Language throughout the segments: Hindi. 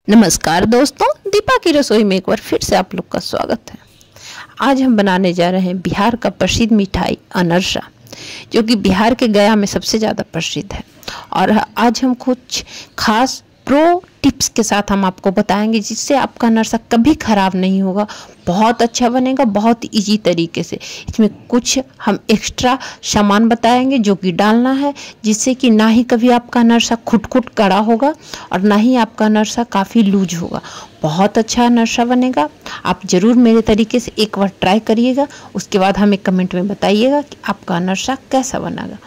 नमस्कार दोस्तों, दीपा की रसोई में एक बार फिर से आप लोग का स्वागत है। आज हम बनाने जा रहे हैं बिहार का प्रसिद्ध मिठाई अनरसा, जो कि बिहार के गया में सबसे ज़्यादा प्रसिद्ध है। और आज हम कुछ खास प्रो टिप्स के साथ हम आपको बताएंगे, जिससे आपका अनरसा कभी ख़राब नहीं होगा, बहुत अच्छा बनेगा, बहुत इजी तरीके से। इसमें कुछ हम एक्स्ट्रा सामान बताएंगे जो कि डालना है, जिससे कि ना ही कभी आपका अनरसा खुट कड़ा होगा और ना ही आपका अनरसा काफ़ी लूज होगा। बहुत अच्छा अनरसा बनेगा। आप ज़रूर मेरे तरीके से एक बार ट्राई करिएगा, उसके बाद हमें कमेंट में बताइएगा कि आपका अनरसा कैसा बनेगा।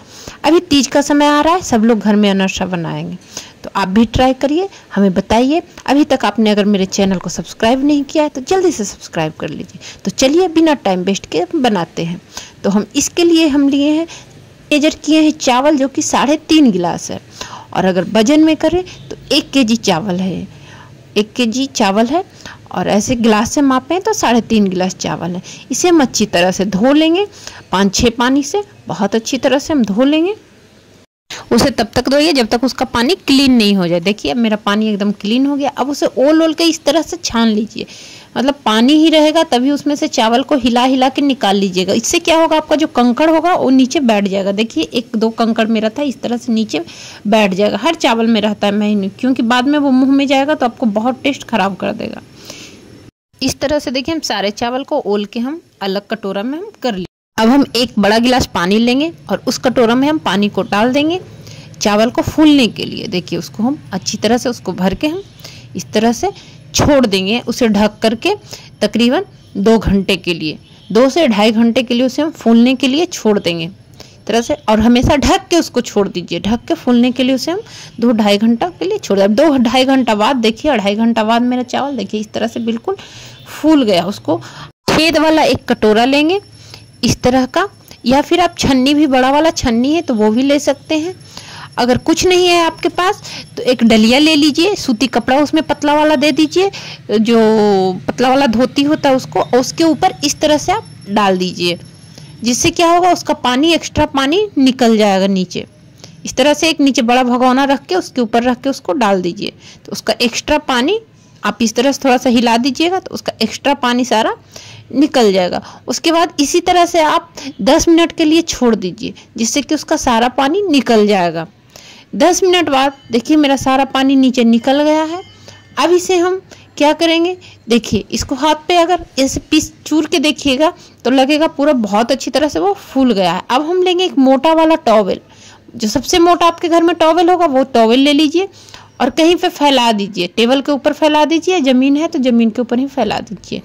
अभी तीज का समय आ रहा है, सब लोग घर में अनरसा बनाएंगे, तो आप भी ट्राई करिए, हमें बताइए। अभी तक आपने अगर मेरे चैनल को सब्सक्राइब नहीं किया है तो जल्दी से सब्सक्राइब कर लीजिए। तो चलिए बिना टाइम वेस्ट के बनाते हैं। तो हम इसके लिए लिए हैं, मेजर किए हैं चावल, जो कि 3.5 गिलास है। और अगर वजन में करें तो 1 केजी चावल है, 1 केजी चावल है। और ऐसे गिलास से मापें तो 3.5 गिलास चावल है। इसे हम अच्छी तरह से धो लेंगे, 5-6 पानी से बहुत अच्छी तरह से हम धो लेंगे। उसे तब तक धोइए जब तक उसका पानी क्लीन नहीं हो जाए। देखिए अब मेरा पानी एकदम क्लीन हो गया। अब उसे ओल के इस तरह से छान लीजिए, मतलब पानी ही रहेगा तभी उसमें से चावल को हिला के निकाल लीजिएगा। इससे क्या होगा, आपका जो कंकड़ होगा वो नीचे बैठ जाएगा। देखिए 1-2 कंकड़ मेरा था, इस तरह से नीचे बैठ जाएगा। हर चावल में रहता है, मैं नहीं, क्योंकि बाद में वो मुँह में जाएगा तो आपको बहुत टेस्ट खराब कर देगा। इस तरह से देखिए हम सारे चावल को ओल के हम अलग कटोरा में हम कर लिए। अब हम 1 बड़ा गिलास पानी लेंगे और उस कटोरा में हम पानी को डाल देंगे चावल को फूलने के लिए। देखिए उसको हम अच्छी तरह से उसको भर के हम इस तरह से छोड़ देंगे, उसे ढक करके तकरीबन 2 घंटे के लिए, 2 से 2.5 घंटे के लिए उसे हम फूलने के लिए छोड़ देंगे तरह से। और हमेशा ढक के उसको छोड़ दीजिए, ढक के फूलने के लिए उसे हम 2-2.5 घंटा के लिए छोड़ दें। 2-2.5 घंटा बाद देखिए, 2.5 घंटा बाद मेरा चावल देखिए इस तरह से बिल्कुल फूल गया। उसको छेद वाला एक कटोरा लेंगे इस तरह का, या फिर आप छन्नी भी, बड़ा वाला छन्नी है तो वो भी ले सकते हैं। अगर कुछ नहीं है आपके पास तो एक डलिया ले लीजिए, सूती कपड़ा उसमें पतला वाला दे दीजिए, जो पतला वाला धोती होता है उसको, उसके ऊपर इस तरह से आप डाल दीजिए। जिससे क्या होगा, उसका पानी, एक्स्ट्रा पानी निकल जाएगा नीचे। इस तरह से एक नीचे बड़ा भगोना रख के उसके ऊपर रख के उसको डाल दीजिए, तो उसका एक्स्ट्रा पानी आप इस तरह से थोड़ा सा हिला दीजिएगा तो उसका एक्स्ट्रा पानी सारा निकल जाएगा। उसके बाद इसी तरह से आप 10 मिनट के लिए छोड़ दीजिए, जिससे कि उसका सारा पानी निकल जाएगा। 10 मिनट बाद देखिए मेरा सारा पानी नीचे निकल गया है। अब इसे हम क्या करेंगे, देखिए इसको हाथ पे अगर ऐसे पीस चूर के देखिएगा तो लगेगा पूरा बहुत अच्छी तरह से वो फूल गया है। अब हम लेंगे एक मोटा वाला टॉवेल, जो सबसे मोटा आपके घर में टॉवेल होगा वो टॉवेल ले लीजिए और कहीं पे फैला दीजिए। टेबल के ऊपर फैला दीजिए, ज़मीन है तो ज़मीन के ऊपर ही फैला दीजिए।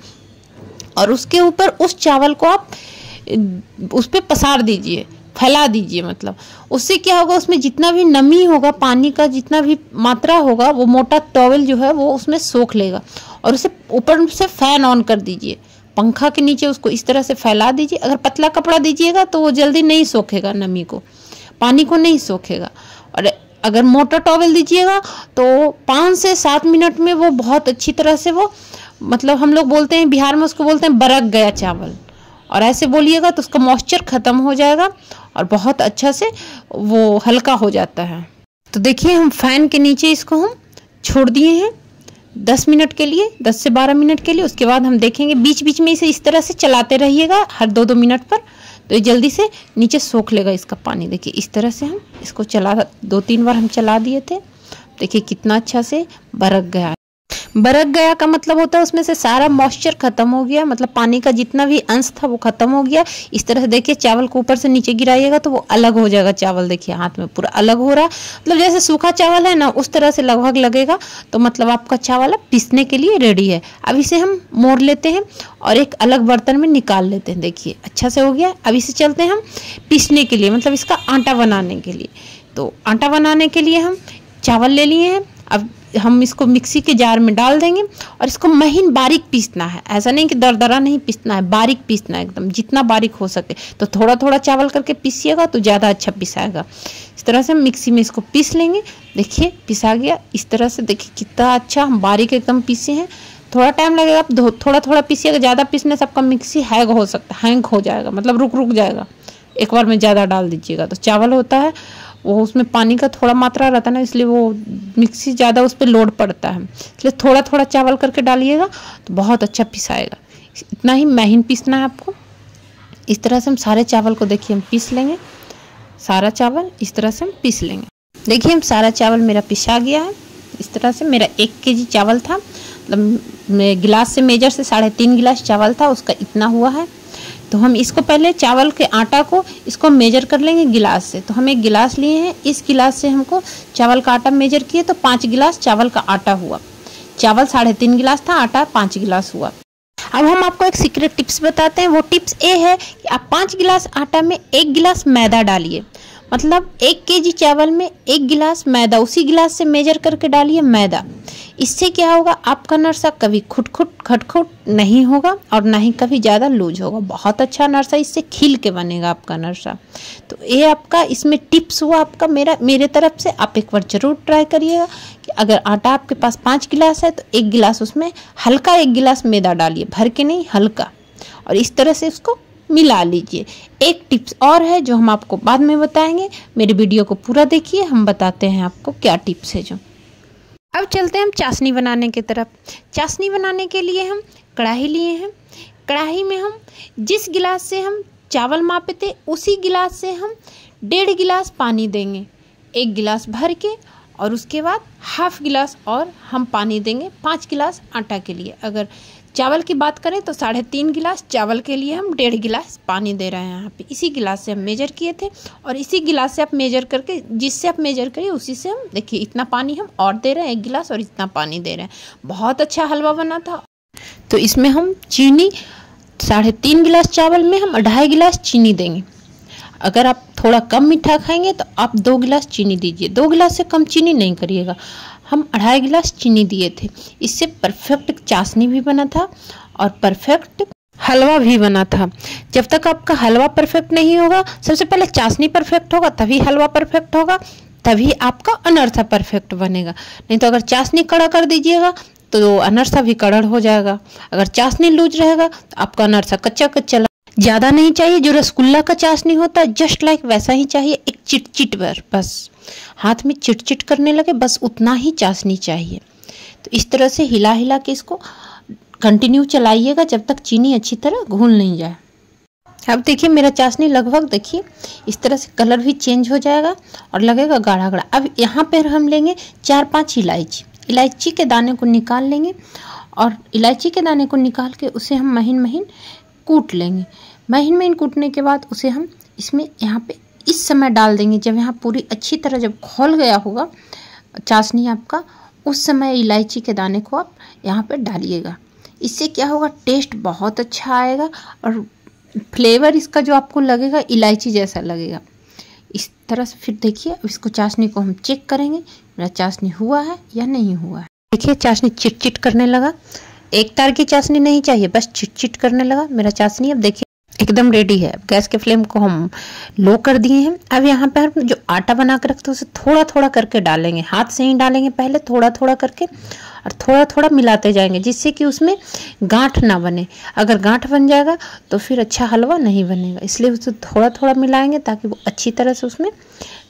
और उसके ऊपर उस चावल को आप उस पर पसार दीजिए, फैला दीजिए। मतलब उससे क्या होगा, उसमें जितना भी नमी होगा, पानी का जितना भी मात्रा होगा, वो मोटा टॉवेल जो है वो उसमें सोख लेगा। और उसे ऊपर से फैन ऑन कर दीजिए, पंखा के नीचे उसको इस तरह से फैला दीजिए। अगर पतला कपड़ा दीजिएगा तो वो जल्दी नहीं सोखेगा, नमी को, पानी को नहीं सोखेगा। और अगर मोटा टॉवेल दीजिएगा तो 5 से 7 मिनट में वो बहुत अच्छी तरह से वो, मतलब हम लोग बोलते हैं बिहार में उसको बोलते हैं बरक गया चावल। और ऐसे बोलिएगा तो उसका मॉइस्चर ख़त्म हो जाएगा और बहुत अच्छा से वो हल्का हो जाता है। तो देखिए हम फैन के नीचे इसको हम छोड़ दिए हैं 10 मिनट के लिए, 10 से 12 मिनट के लिए। उसके बाद हम देखेंगे, बीच बीच में इसे इस तरह से चलाते रहिएगा हर 2-2 मिनट पर, तो ये जल्दी से नीचे सोख लेगा इसका पानी। देखिए इस तरह से हम इसको 2-3 बार हम चला दिए थे। देखिए कितना अच्छा से बरक गया। बरक गया का मतलब होता है उसमें से सारा मॉइस्चर खत्म हो गया, मतलब पानी का जितना भी अंश था वो खत्म हो गया। इस तरह से देखिए चावल को ऊपर से नीचे गिराइएगा तो वो अलग हो जाएगा चावल। देखिए हाथ में पूरा अलग हो रहा है, मतलब जैसे सूखा चावल है ना उस तरह से लगभग लगेगा। तो मतलब आपका चावल पीसने के लिए रेडी है। अब इसे हम मोड़ लेते हैं और एक अलग बर्तन में निकाल लेते हैं। देखिए अच्छा से हो गया। अब इसे चलते हैं हम पीसने के लिए, मतलब इसका आटा बनाने के लिए। तो आटा बनाने के लिए हम चावल ले लिए हैं। अब हम इसको मिक्सी के जार में डाल देंगे और इसको महीन बारीक पीसना है। ऐसा नहीं कि दरदरा नहीं पीसना है, बारीक पीसना है एकदम, जितना बारीक हो सके। तो थोड़ा थोड़ा चावल करके पीसिएगा तो ज़्यादा अच्छा पिसाएगा। इस तरह से हम मिक्सी में इसको पीस लेंगे। देखिए पिसा गया इस तरह से। देखिए कितना अच्छा हम बारीक एकदम पीसे हैं। थोड़ा टाइम लगेगा, आप थोड़ा थोड़ा पीसिएगा। ज़्यादा पीसने से आपका मिक्सी हैंग हो जाएगा, मतलब रुक जाएगा। एक बार में ज़्यादा डाल दीजिएगा तो चावल होता है वो उसमें पानी का थोड़ा मात्रा रहता है ना, इसलिए वो मिक्सी ज़्यादा उस पर लोड पड़ता है, इसलिए थोड़ा थोड़ा चावल करके डालिएगा तो बहुत अच्छा पिसाएगा। इतना ही महीन पीसना है आपको। इस तरह से हम सारे चावल को देखिए हम पीस लेंगे, सारा चावल इस तरह से हम पीस लेंगे। देखिए हम सारा चावल मेरा पिसा गया है। इस तरह से मेरा 1 kg चावल था, मतलब गिलास से मेजर से 3.5 गिलास चावल था, उसका इतना हुआ है। तो हम इसको पहले चावल के आटा को इसको मेजर कर लेंगे गिलास से। तो हम 1 गिलास लिए हैं, इस गिलास से हमको चावल का आटा मेजर किए तो 5 गिलास चावल का आटा हुआ। चावल 3.5 गिलास था, आटा 5 गिलास हुआ। अब हम आपको एक सीक्रेट टिप्स बताते हैं। वो टिप्स ये है कि आप 5 गिलास आटा में 1 गिलास मैदा डालिए, मतलब 1 kg चावल में 1 गिलास मैदा, उसी गिलास से मेजर करके डालिए मैदा। इससे क्या होगा, आपका नरसा कभी खटखुट नहीं होगा और ना ही कभी ज़्यादा लूज होगा। बहुत अच्छा नरसा इससे खिल के बनेगा आपका नरसा। तो ये आपका इसमें टिप्स हुआ आपका मेरे तरफ से। आप एक बार ज़रूर ट्राई करिएगा कि अगर आटा आपके पास 5 गिलास है तो 1 गिलास उसमें हल्का 1 गिलास मैदा डालिए, भर के नहीं, हल्का, और इस तरह से उसको मिला लीजिए। एक टिप्स और है जो हम आपको बाद में बताएंगे, मेरे वीडियो को पूरा देखिए, हम बताते हैं आपको क्या टिप्स है जो। अब चलते हैं हम चाशनी बनाने की तरफ। चाशनी बनाने के लिए हम कढ़ाई लिए हैं। कढ़ाई में हम जिस गिलास से हम चावल मापे थे उसी गिलास से हम 1.5 गिलास पानी देंगे, 1 गिलास भर के, और उसके बाद हाफ गिलास और हम पानी देंगे 5 गिलास आटा के लिए। अगर चावल की बात करें तो 3.5 गिलास चावल के लिए हम 1.5 गिलास पानी दे रहे हैं यहाँ पे। इसी गिलास से हम मेजर किए थे और इसी गिलास से आप मेजर करके, जिससे आप मेजर करिए उसी से हम देखिए इतना पानी हम और दे रहे हैं, 1 गिलास और इतना पानी दे रहे हैं। बहुत अच्छा हलवा बना था। तो इसमें हम चीनी 3.5 गिलास चावल में हम 2.5 गिलास चीनी देंगे। अगर आप थोड़ा कम मीठा खाएंगे तो आप 2 गिलास चीनी दीजिए, 2 गिलास से कम चीनी नहीं करिएगा। हम 2.5 गिलास चीनी दिए थे। इससे परफेक्ट चाशनी भी बना था और परफेक्ट हलवा भी बना था। जब तक आपका हलवा परफेक्ट नहीं होगा, सबसे पहले चाशनी परफेक्ट होगा तभी हलवा परफेक्ट होगा, तभी आपका अनरसा परफेक्ट बनेगा। नहीं तो अगर चाशनी कड़ा कर दीजिएगा तो अनरसा भी कड़ड़ हो जाएगा। अगर चाशनी लूज रहेगा तो आपका अनरसा कच्चा कच्चा। ज़्यादा नहीं चाहिए, जो रसगुल्ला का चाशनी होता है जस्ट लाइक वैसा ही चाहिए, एक चिट भर, बस हाथ में चिट करने लगे, बस उतना ही चाशनी चाहिए। तो इस तरह से हिला हिला के इसको कंटिन्यू चलाइएगा जब तक चीनी अच्छी तरह घुल नहीं जाए। अब देखिए मेरा चाशनी लगभग देखिए इस तरह से कलर भी चेंज हो जाएगा और लगेगा गाढ़ा गाढ़ा। अब यहाँ पर हम लेंगे 4-5 इलायची के दाने को निकाल लेंगे और इलायची के दाने को निकाल के उसे हम महीन महीन कूट लेंगे। महीन कूटने के बाद उसे हम इसमें यहाँ पे इस समय डाल देंगे जब यहाँ पूरी अच्छी तरह जब खोल गया होगा चाशनी आपका, उस समय इलायची के दाने को आप यहाँ पे डालिएगा। इससे क्या होगा, टेस्ट बहुत अच्छा आएगा और फ्लेवर इसका जो आपको लगेगा इलायची जैसा लगेगा। इस तरह से फिर देखिए इसको चाशनी को हम चेक करेंगे मेरा चाशनी हुआ है या नहीं हुआ है। देखिए चाशनी चिट करने लगा, एक तार की चाशनी नहीं चाहिए, बस चिट करने लगा मेरा चाशनी। अब देखिए एकदम रेडी है। गैस के फ्लेम को हम लो कर दिए हैं। अब यहाँ पर हम जो आटा बना कर रखते हैं उसे थोड़ा थोड़ा करके डालेंगे, हाथ से ही डालेंगे पहले, थोड़ा थोड़ा करके और थोड़ा थोड़ा मिलाते जाएंगे जिससे कि उसमें गांठ ना बने। अगर गांठ बन जाएगा तो फिर अच्छा हलवा नहीं बनेगा, इसलिए उसे थोड़ा थोड़ा मिलाएंगे ताकि वो अच्छी तरह से उसमें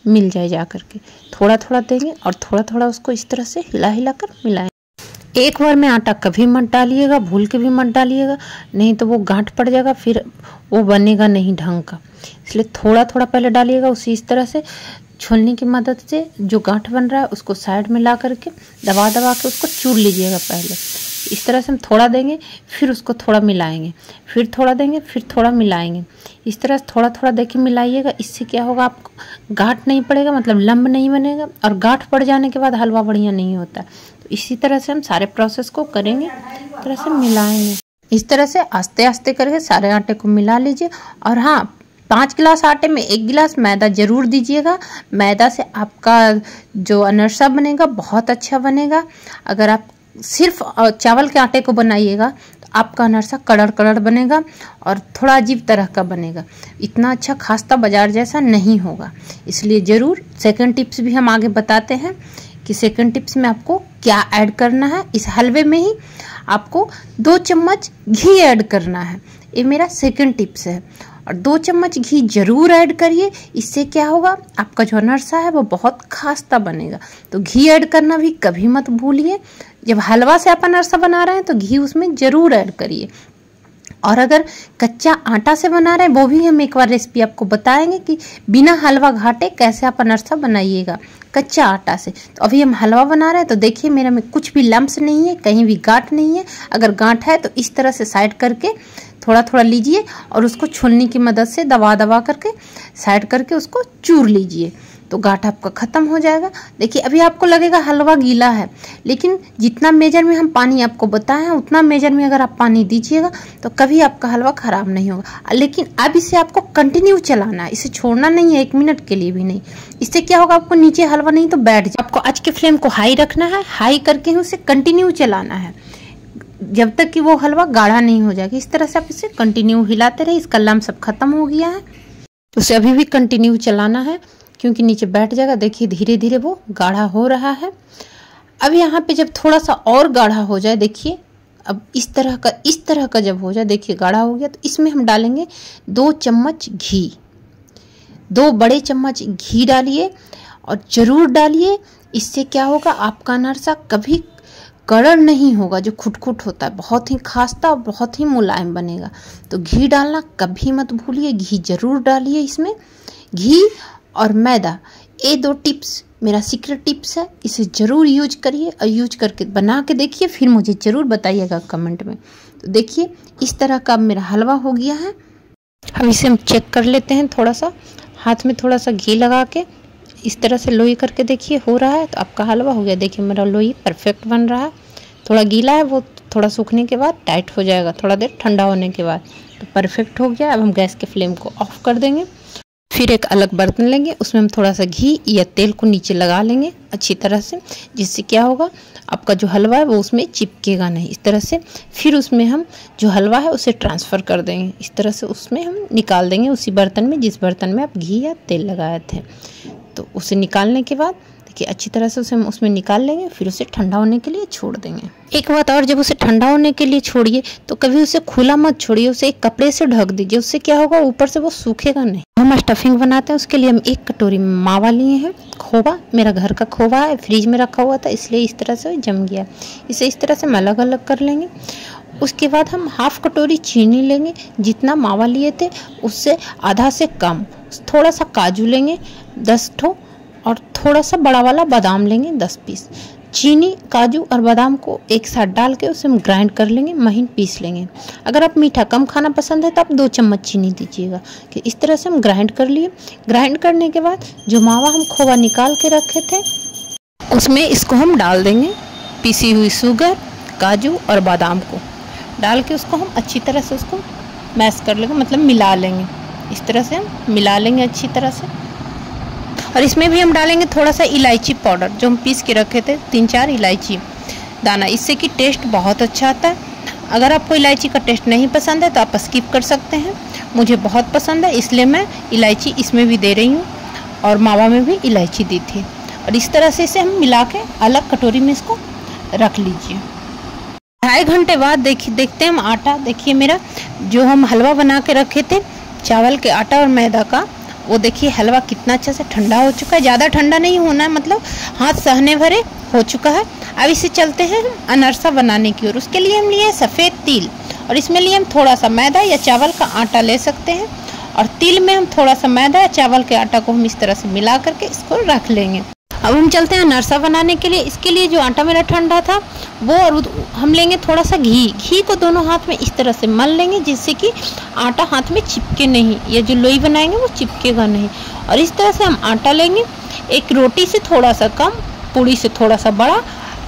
मिल जाए। जा करके थोड़ा थोड़ा देंगे और थोड़ा थोड़ा उसको इस तरह से हिला हिला कर मिलाएंगे। एक बार में आटा कभी मत डालिएगा, भूल के भी मत डालिएगा, नहीं तो वो गांठ पड़ जाएगा, फिर वो बनेगा नहीं ढंग का। इसलिए थोड़ा थोड़ा पहले डालिएगा, उसी इस तरह से छोलनी की मदद से जो गांठ बन रहा है उसको साइड में ला करके दबा के उसको चूर लीजिएगा। पहले इस तरह से हम थोड़ा देंगे, फिर उसको थोड़ा मिलाएंगे, फिर थोड़ा देंगे, फिर थोड़ा मिलाएंगे। इस तरह से थोड़ा थोड़ा देके मिलाइएगा। इससे क्या होगा, आपको गांठ नहीं पड़ेगा, मतलब लंब नहीं बनेगा, और गांठ पड़ जाने के बाद हलवा बढ़िया नहीं होता। तो इसी तरह से हम सारे प्रोसेस को करेंगे, इस तरह से मिलाएंगे। इस तरह से आस्ते आस्ते करके सारे आटे को मिला लीजिए। और हाँ, 5 गिलास आटे में 1 गिलास मैदा जरूर दीजिएगा। मैदा से आपका जो अनरसा बनेगा बहुत अच्छा बनेगा। अगर आप सिर्फ चावल के आटे को बनाइएगा तो आपका अनरसा कड़ड़ बनेगा और थोड़ा अजीब तरह का बनेगा, इतना अच्छा खास्ता बाजार जैसा नहीं होगा। इसलिए ज़रूर सेकंड टिप्स भी हम आगे बताते हैं कि सेकंड टिप्स में आपको क्या ऐड करना है। इस हलवे में ही आपको 2 चम्मच घी ऐड करना है, ये मेरा सेकंड टिप्स है। और 2 चम्मच घी जरूर ऐड करिए। इससे क्या होगा, आपका जो अनरसा है वो बहुत खास्ता बनेगा। तो घी ऐड करना भी कभी मत भूलिए। जब हलवा से आप अनरसा बना रहे हैं तो घी उसमें जरूर ऐड करिए। और अगर कच्चा आटा से बना रहे हैं वो भी हम एक बार रेसिपी आपको बताएंगे कि बिना हलवा घाटे कैसे आप अनरसा बनाइएगा कच्चा आटा से। तो अभी हम हलवा बना रहे हैं तो देखिए मेरा में कुछ भी लम्स नहीं है, कहीं भी गांठ नहीं है। अगर गांठ है तो इस तरह से साइड करके थोड़ा थोड़ा लीजिए और उसको छुलनी की मदद से दबा दबा करके साइड करके उसको चूर लीजिए, तो गांठ आपका खत्म हो जाएगा। देखिए अभी आपको लगेगा हलवा गीला है, लेकिन जितना मेजर में हम पानी आपको बताए हैं उतना मेजर में अगर आप पानी दीजिएगा तो कभी आपका हलवा खराब नहीं होगा। लेकिन अब इसे आपको कंटिन्यू चलाना है, इसे छोड़ना नहीं है 1 मिनट के लिए भी नहीं। इससे क्या होगा, आपको नीचे हलवा नहीं तो बैठ जाए। आपको आज के फ्लेम को हाई रखना है, हाई करके उसे कंटिन्यू चलाना है जब तक कि वो हलवा गाढ़ा नहीं हो जाएगा। इस तरह से आप इसे कंटिन्यू हिलाते रहे। इसका लम्ब सब खत्म हो गया है तो उसे अभी भी कंटिन्यू चलाना है क्योंकि नीचे बैठ जाएगा। देखिए धीरे धीरे वो गाढ़ा हो रहा है। अब यहाँ पे जब थोड़ा सा और गाढ़ा हो जाए, देखिए अब इस तरह का जब हो जाए, देखिए गाढ़ा हो गया, तो इसमें हम डालेंगे 2 चम्मच घी। 2 बड़े चम्मच घी डालिए और जरूर डालिए। इससे क्या होगा, आपका अनरसा कभी कड़क नहीं होगा, जो खुटखुट होता है, बहुत ही खास्ता और बहुत ही मुलायम बनेगा। तो घी डालना कभी मत भूलिए, घी जरूर डालिए इसमें। घी और मैदा, ये 2 टिप्स मेरा सीक्रेट टिप्स है, इसे ज़रूर यूज करिए और यूज करके बना के देखिए, फिर मुझे ज़रूर बताइएगा कमेंट में। तो देखिए इस तरह का मेरा हलवा हो गया है। अब इसे हम चेक कर लेते हैं, थोड़ा सा हाथ में थोड़ा सा घी लगा के इस तरह से लोई करके देखिए हो रहा है तो आपका हलवा हो गया। देखिए मेरा लोई परफेक्ट बन रहा है। थोड़ा गीला है, वो थोड़ा सूखने के बाद टाइट हो जाएगा, थोड़ा देर ठंडा होने के बाद। तो परफेक्ट हो गया। अब हम गैस के फ्लेम को ऑफ कर देंगे। फिर एक अलग बर्तन लेंगे, उसमें हम थोड़ा सा घी या तेल को नीचे लगा लेंगे अच्छी तरह से, जिससे क्या होगा, आपका जो हलवा है वो उसमें चिपकेगा नहीं। इस तरह से फिर उसमें हम जो हलवा है उसे ट्रांसफ़र कर देंगे। इस तरह से उसमें हम निकाल देंगे उसी बर्तन में जिस बर्तन में आप घी या तेल लगाए थे। तो उसे निकालने के बाद देखिए अच्छी तरह से उसे हम उसमें निकाल लेंगे, फिर उसे ठंडा होने के लिए छोड़ देंगे। एक बात और, जब उसे ठंडा होने के लिए छोड़िए तो कभी उसे खुला मत छोड़िए, उसे एक कपड़े से ढक दीजिए। उससे क्या होगा, ऊपर से वो सूखेगा नहीं। हम स्टफिंग बनाते हैं, उसके लिए हम 1 कटोरी मावा लिए हैं। खोवा मेरा घर का खोवा है, फ्रिज में रखा हुआ था इसलिए इस तरह से जम गया। इसे इस तरह से हम अलग अलग कर लेंगे। उसके बाद हम 1/2 कटोरी चीनी लेंगे, जितना मावा लिए थे उससे आधा से कम। थोड़ा सा काजू लेंगे 10 ठो और थोड़ा सा बड़ा वाला बादाम लेंगे 10 पीस। चीनी, काजू और बादाम को एक साथ डाल के उसे हम ग्राइंड कर लेंगे, महीन पीस लेंगे। अगर आप मीठा कम खाना पसंद है तो आप 2 चम्मच चीनी दीजिएगा। कि इस तरह से हम ग्राइंड कर लिए। ग्राइंड करने के बाद जो मावा हम खोवा निकाल के रखे थे उसमें इसको हम डाल देंगे। पीसी हुई शुगर, काजू और बादाम को डाल के उसको हम अच्छी तरह से उसको मैश कर लेंगे, मतलब मिला लेंगे। इस तरह से हम मिला लेंगे अच्छी तरह से। और इसमें भी हम डालेंगे थोड़ा सा इलायची पाउडर जो हम पीस के रखे थे, 3-4 इलायची दाना, इससे कि टेस्ट बहुत अच्छा आता है। अगर आपको इलायची का टेस्ट नहीं पसंद है तो आप स्किप कर सकते हैं। मुझे बहुत पसंद है इसलिए मैं इलायची इसमें भी दे रही हूँ और मावा में भी इलायची दी थी। और इस तरह से इसे हम मिला के अलग कटोरी में इसको रख लीजिए। 2.5 घंटे बाद देखते हैं हम आटा। देखिए मेरा जो हम हलवा बना के रखे थे चावल के आटा और मैदा का, वो देखिए हलवा कितना अच्छा से ठंडा हो चुका है। ज़्यादा ठंडा नहीं होना है, मतलब हाथ सहने भरे हो चुका है। अब इसे चलते हैं हम अनरसा बनाने की ओर। उसके लिए हम लिए सफ़ेद तिल और इसमें लिए हम थोड़ा सा मैदा या चावल का आटा ले सकते हैं। और तिल में हम थोड़ा सा मैदा या चावल के आटा को हम इस तरह से मिला करके इसको रख लेंगे। अब हम चलते हैं अनरसा बनाने के लिए। इसके लिए जो आटा मेरा ठंडा था वो, और हम लेंगे थोड़ा सा घी को दोनों हाथ में इस तरह से मल लेंगे जिससे कि आटा हाथ में चिपके नहीं, या जो लोई बनाएंगे वो चिपकेगा नहीं। और इस तरह से हम आटा लेंगे, एक रोटी से थोड़ा सा कम, पूड़ी से थोड़ा सा बड़ा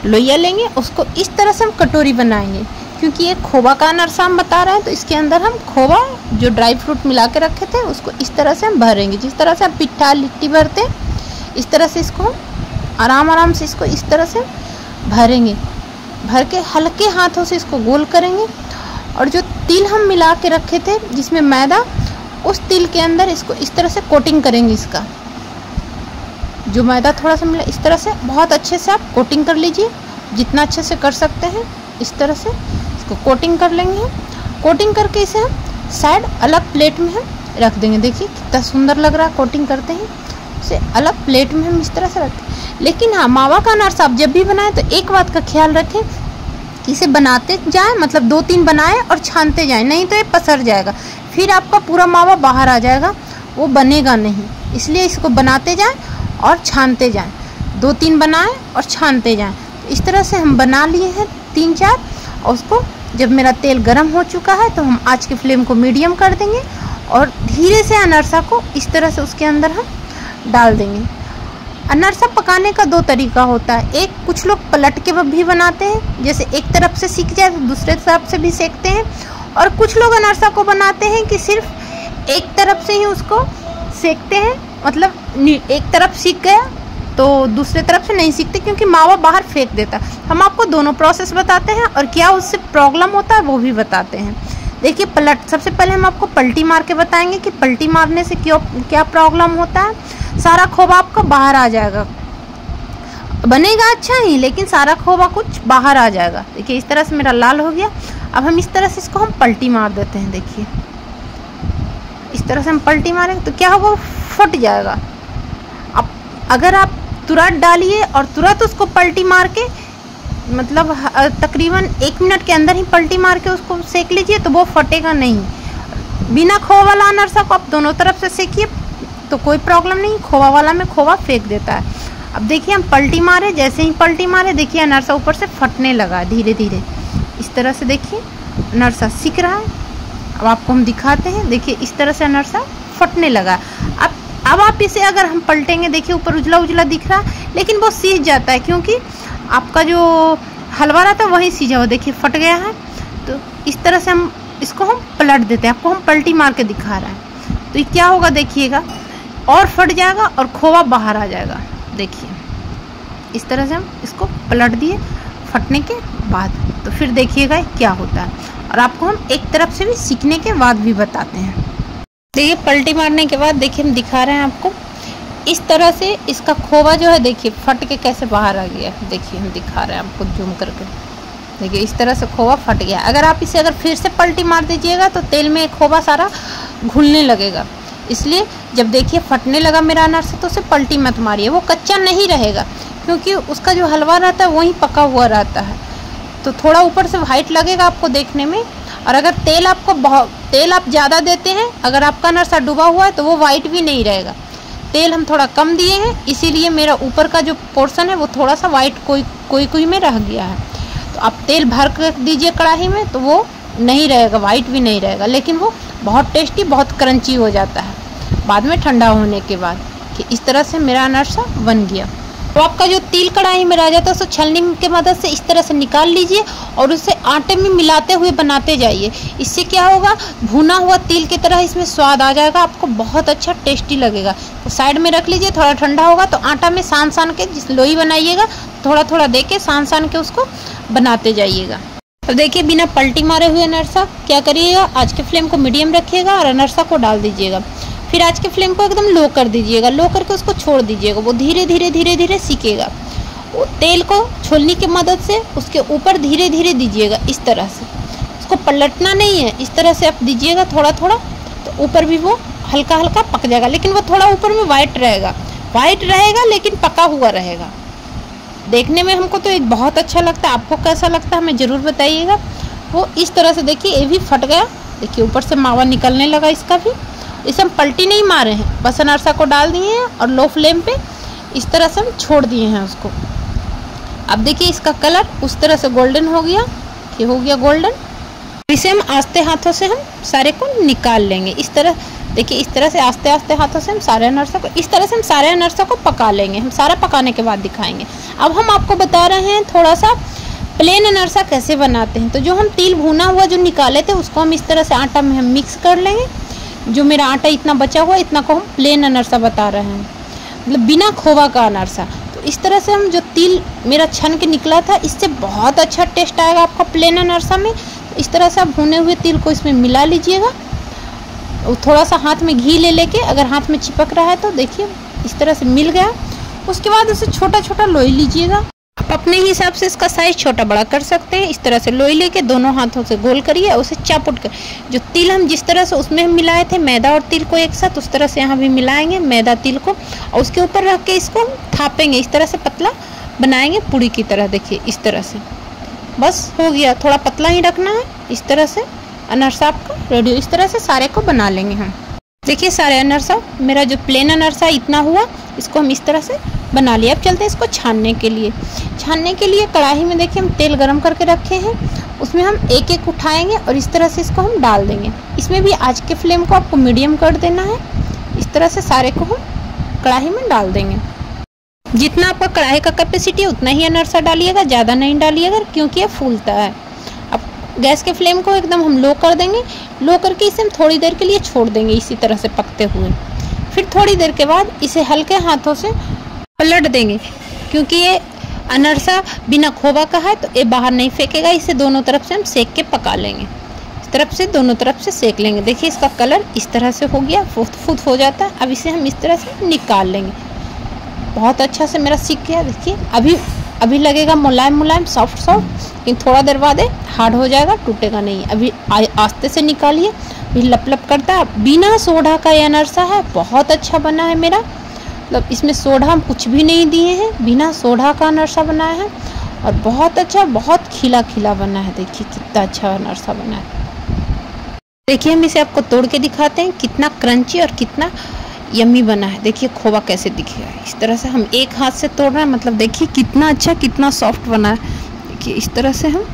लोइया लेंगे, उसको इस तरह से हम कटोरी बनाएंगे। क्योंकि ये खोवा का अनरसा हम बता रहे हैं तो इसके अंदर हम खोवा जो ड्राई फ्रूट मिला के रखे थे उसको इस तरह से हम भरेंगे, जिस तरह से हम पिट्ठा लिट्टी भरते हैं इस तरह से इसको आराम से इसको इस तरह से भरेंगे। भर के हल्के हाथों से इसको गोल करेंगे। और जो तिल हम मिला के रखे थे जिसमें मैदा, उस तिल के अंदर इसको इस तरह से कोटिंग करेंगे। इसका जो मैदा थोड़ा सा मिला, इस तरह से बहुत अच्छे से आप कोटिंग कर लीजिए, जितना अच्छे से कर सकते हैं। इस तरह से इसको कोटिंग कर लेंगे। कोटिंग करके इसे हम साइड अलग प्लेट में हम रख देंगे। देखिए कितना सुंदर लग रहा है, कोटिंग करते हैं उसे अलग प्लेट में हम इस तरह से रखते हैं। लेकिन हाँ, मावा का अनारसा आप जब भी बनाएं तो एक बात का ख्याल रखें कि इसे बनाते जाएं, मतलब 2-3 बनाएं और छानते जाएं, नहीं तो ये पसर जाएगा, फिर आपका पूरा मावा बाहर आ जाएगा, वो बनेगा नहीं। इसलिए इसको बनाते जाएं और छानते जाएं, 2-3 बनाएं और छानते जाएं। इस तरह से हम बना लिए हैं 3-4, और उसको जब मेरा तेल गर्म हो चुका है तो हम आँच की फ्लेम को मीडियम कर देंगे और धीरे से अनारसा को इस तरह से उसके अंदर हम डाल देंगे। अनारसा पकाने का 2 तरीका होता है। एक, कुछ लोग पलट के भी बनाते हैं, जैसे एक तरफ से सिक जाए तो दूसरे तरफ से भी सेकते हैं, और कुछ लोग अनारसा को बनाते हैं कि सिर्फ एक तरफ से ही उसको सेकते हैं, मतलब एक तरफ सिक गया तो दूसरे तरफ से नहीं सीखते, क्योंकि मावा बाहर फेंक देता है। हम आपको दोनों प्रोसेस बताते हैं और क्या उससे प्रॉब्लम होता है वो भी बताते हैं। देखिए सबसे पहले हम आपको पलटी मार के बताएंगे कि पलटी मारने से क्या प्रॉब्लम होता है। सारा खोवा आपका बाहर आ जाएगा, बनेगा अच्छा ही, लेकिन सारा खोवा कुछ बाहर आ जाएगा। देखिए इस तरह से मेरा लाल हो गया। अब हम इस तरह से इसको हम पलटी मार देते हैं। देखिए इस तरह से हम पलटी मारेंगे तो क्या होगा, फट जाएगा। अब अगर आप तुरंत डालिए और तुरंत उसको पलटी मार के, मतलब तकरीबन 1 मिनट के अंदर ही पलटी मार के उसको सेक लीजिए तो वो फटेगा नहीं। बिना खोवा वाला अनारसा को आप दोनों तरफ से सेकिए तो कोई प्रॉब्लम नहीं, खोवा वाला में खोवा फेंक देता है। अब देखिए हम पलटी मारे, जैसे ही पलटी मारे देखिए अनारसा ऊपर से फटने लगा धीरे धीरे। इस तरह से देखिए अनारसा सिक रहा है। अब आपको हम दिखाते हैं, देखिए इस तरह से अनारसा फटने लगा। अब आप इसे अगर हम पलटेंगे, देखिए ऊपर उजला उजला दिख रहा है, लेकिन वो सीज जाता है क्योंकि आपका जो हलवा रहता है वही सीजा हुआ। देखिए फट गया है। तो इस तरह से हम इसको हम पलट देते हैं। आपको हम पलटी मार के दिखा रहे हैं तो ये क्या होगा देखिएगा, और फट जाएगा और खोवा बाहर आ जाएगा। देखिए इस तरह से हम इसको पलट दिए फटने के बाद, तो फिर देखिएगा क्या होता है। और आपको हम एक तरफ से भी सीखने के बाद भी बताते हैं। देखिए पलटी मारने के बाद देखिए हम दिखा रहे हैं आपको, इस तरह से इसका खोवा जो है देखिए फट के कैसे बाहर आ गया। देखिए हम दिखा रहे हैं आपको जूम करके, देखिए इस तरह से खोवा फट गया। अगर आप इसे फिर से पलटी मार दीजिएगा तो तेल में खोवा सारा घुलने लगेगा। इसलिए जब देखिए फटने लगा मेरा अनारसा तो उसे पलटी मत मारिए, वो कच्चा नहीं रहेगा क्योंकि उसका जो हलवा रहता है वही पका हुआ रहता है। तो थोड़ा ऊपर से वाइट लगेगा आपको देखने में, और अगर तेल आप ज़्यादा देते हैं, अगर आपका अनारसा डूबा हुआ है तो वो वाइट भी नहीं रहेगा। तेल हम थोड़ा कम दिए हैं इसीलिए मेरा ऊपर का जो पोर्शन है वो थोड़ा सा वाइट कोई में रह गया है। तो आप तेल भर कर दीजिए कढ़ाई में तो वो नहीं रहेगा, वाइट भी नहीं रहेगा, लेकिन वो बहुत टेस्टी, बहुत क्रंची हो जाता है बाद में ठंडा होने के बाद। कि इस तरह से मेरा अनारसा बन गया। तो आपका जो तिल कढ़ाई में रह जाता है उसको छलनी की मदद से इस तरह से निकाल लीजिए और उसे आटे में मिलाते हुए बनाते जाइए। इससे क्या होगा, भुना हुआ तिल की तरह इसमें स्वाद आ जाएगा, आपको बहुत अच्छा टेस्टी लगेगा। तो साइड में रख लीजिए, थोड़ा ठंडा होगा तो आटा में सान के जिस लोई बनाइएगा थोड़ा थोड़ा दे के सान के उसको बनाते जाइएगा। अब देखिए बिना पलटी मारे हुए अनारसा क्या करिएगा, आज के फ्लेम को मीडियम रखिएगा और अनारसा को डाल दीजिएगा। फिर आज के फ्लेम को एकदम लो कर दीजिएगा, लो करके उसको छोड़ दीजिएगा। वो धीरे धीरे सीखेगा। वो तेल को छोलनी की मदद से उसके ऊपर धीरे धीरे दीजिएगा इस तरह से। उसको पलटना नहीं है, इस तरह से आप दीजिएगा थोड़ा थोड़ा, तो ऊपर भी वो हल्का हल्का पक जाएगा। लेकिन वो थोड़ा ऊपर में वाइट रहेगा लेकिन पका हुआ रहेगा। देखने में हमको तो एक बहुत अच्छा लगता है, आपको कैसा लगता है हमें ज़रूर बताइएगा। वो इस तरह से देखिए ये भी फट गया, देखिए ऊपर से मावा निकलने लगा इसका भी। इसे हम पलटी नहीं मारे हैं, बस अनारसा को डाल दिए हैं और लो फ्लेम पे इस तरह से हम छोड़ दिए हैं उसको। अब देखिए इसका कलर उस तरह से गोल्डन हो गया, ये हो गया गोल्डन। इसे हम आस्ते हाथों से हम सारे को निकाल लेंगे। इस तरह देखिए, इस तरह से आस्ते आस्ते हाथों से हम सारे अनारसा को इस तरह से हम सारे अनारसा को पका लेंगे। हम सारा पकाने के बाद दिखाएंगे। अब हम आपको बता रहे हैं थोड़ा सा प्लेन अनारसा कैसे बनाते हैं। तो जो हम तिल भुना हुआ जो निकाले थे उसको हम इस तरह से आटा में हम मिक्स कर लेंगे। जो मेरा आटा इतना बचा हुआ इतना को हम प्लेन अनारसा बता रहे हैं, मतलब बिना खोवा का अनारसा। तो इस तरह से हम जो तिल मेरा छन के निकला था इससे बहुत अच्छा टेस्ट आएगा आपका प्लेन अनारसा में। इस तरह से आप भुने हुए तिल को इसमें मिला लीजिएगा। थोड़ा सा हाथ में घी ले लेके, अगर हाथ में चिपक रहा है तो देखिए इस तरह से मिल गया। उसके बाद उसे छोटा छोटा लोई लीजिएगा। अपने हिसाब से इसका साइज छोटा बड़ा कर सकते हैं। इस तरह से लोई लेके दोनों हाथों से गोल करिए और उसे चापुट कर, जो तिल हम जिस तरह से उसमें हम मिलाए थे मैदा और तिल को एक साथ, उस तरह से यहाँ भी मिलाएंगे मैदा तिल को और उसके ऊपर रख के इसको थापेंगे। इस तरह से पतला बनाएंगे पूड़ी की तरह। देखिए इस तरह से बस हो गया, थोड़ा पतला ही रखना है। इस तरह से अनरसा आपका रेडी। इस तरह से सारे को बना लेंगे हम। देखिए सारे अनरसा, मेरा जो प्लेन अनरसा इतना हुआ, इसको हम इस तरह से बना लिया। अब चलते हैं इसको छानने के लिए। छानने के लिए कढ़ाई में देखिए हम तेल गरम करके रखे हैं, उसमें हम एक एक उठाएंगे और इस तरह से इसको हम डाल देंगे। इसमें भी आज के फ्लेम को आपको मीडियम कर देना है। इस तरह से सारे को हम कढ़ाई में डाल देंगे। जितना आपका कढ़ाई का कैपेसिटी है उतना ही अनरसा डालिएगा, ज़्यादा नहीं डालिएगा क्योंकि ये फूलता है। अब गैस के फ्लेम को एकदम हम लो कर देंगे। लो करके इसे हम थोड़ी देर के लिए छोड़ देंगे इसी तरह से पकते हुए। फिर थोड़ी देर के बाद इसे हल्के हाथों से पलट देंगे, क्योंकि ये अनरसा बिना खोबा का है तो ये बाहर नहीं फेंकेगा। इसे दोनों तरफ से हम सेक के पका लेंगे। इस तरफ से दोनों तरफ से सेक लेंगे। देखिए इसका कलर इस तरह से हो गया, फुत हो जाता है। अब इसे हम इस तरह से निकाल लेंगे। बहुत अच्छा से मेरा सीख गया। देखिए अभी लगेगा मुलायम मुलायम सॉफ्ट, लेकिन थोड़ा देर बाद हार्ड हो जाएगा, टूटेगा नहीं। अभी आस्ते से निकालिए, अभी लप लप करता है। बिना सोडा का ये अनरसा है, बहुत अच्छा बना है मेरा। मतलब इसमें सोडा हम कुछ भी नहीं दिए हैं, बिना सोडा का अनरसा बनाया है और बहुत अच्छा, बहुत खिला खिला बना है। देखिए कितना अच्छा अनरसा बना है। देखिए हम इसे आपको तोड़ के दिखाते हैं, कितना क्रंची और कितना यम्मी बना है। देखिए खोवा कैसे दिखेगा। इस तरह से हम एक हाथ से तोड़ रहे हैं, मतलब देखिए कितना अच्छा, कितना सॉफ्ट बना है। देखिए इस तरह से हम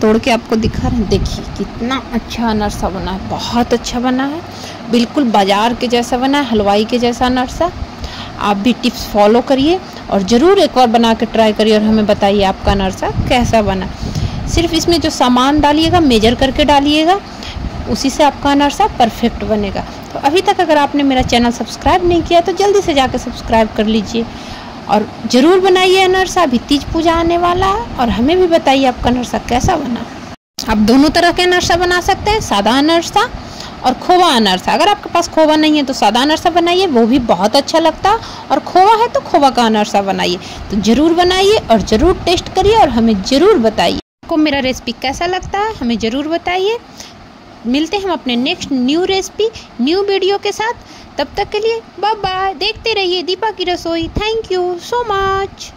तोड़ के आपको दिखा रहे हैं। देखिए कितना अच्छा अनरसा बना है, बहुत अच्छा बना है। बिल्कुल बाजार के जैसा बना है, हलवाई के जैसा अनरसा। आप भी टिप्स फॉलो करिए और ज़रूर एक बार बना के ट्राई करिए और हमें बताइए आपका अनरसा कैसा बना। सिर्फ इसमें जो सामान डालिएगा मेजर करके डालिएगा, उसी से आपका अनरसा परफेक्ट बनेगा। तो अभी तक अगर आपने मेरा चैनल सब्सक्राइब नहीं किया तो जल्दी से जाकर सब्सक्राइब कर लीजिए और ज़रूर बनाइए अनरसा। अभी तीज पूजा आने वाला है और हमें भी बताइए आपका अनरसा कैसा बना। आप दोनों तरह के अनरसा बना सकते हैं, सादा अनरसा और खोवा अनरसा। अगर आपके पास खोवा नहीं है तो सादा अनरसा बनाइए, वो भी बहुत अच्छा लगता है। और खोवा है तो खोवा का अनरसा बनाइए। तो ज़रूर बनाइए और ज़रूर टेस्ट करिए और हमें ज़रूर बताइए आपको मेरा रेसिपी कैसा लगता है, हमें ज़रूर बताइए। मिलते हैं हम अपने next new recipe new video के साथ। तब तक के लिए बाय बाय। देखते रहिए दीपा की रसोई। Thank you so much.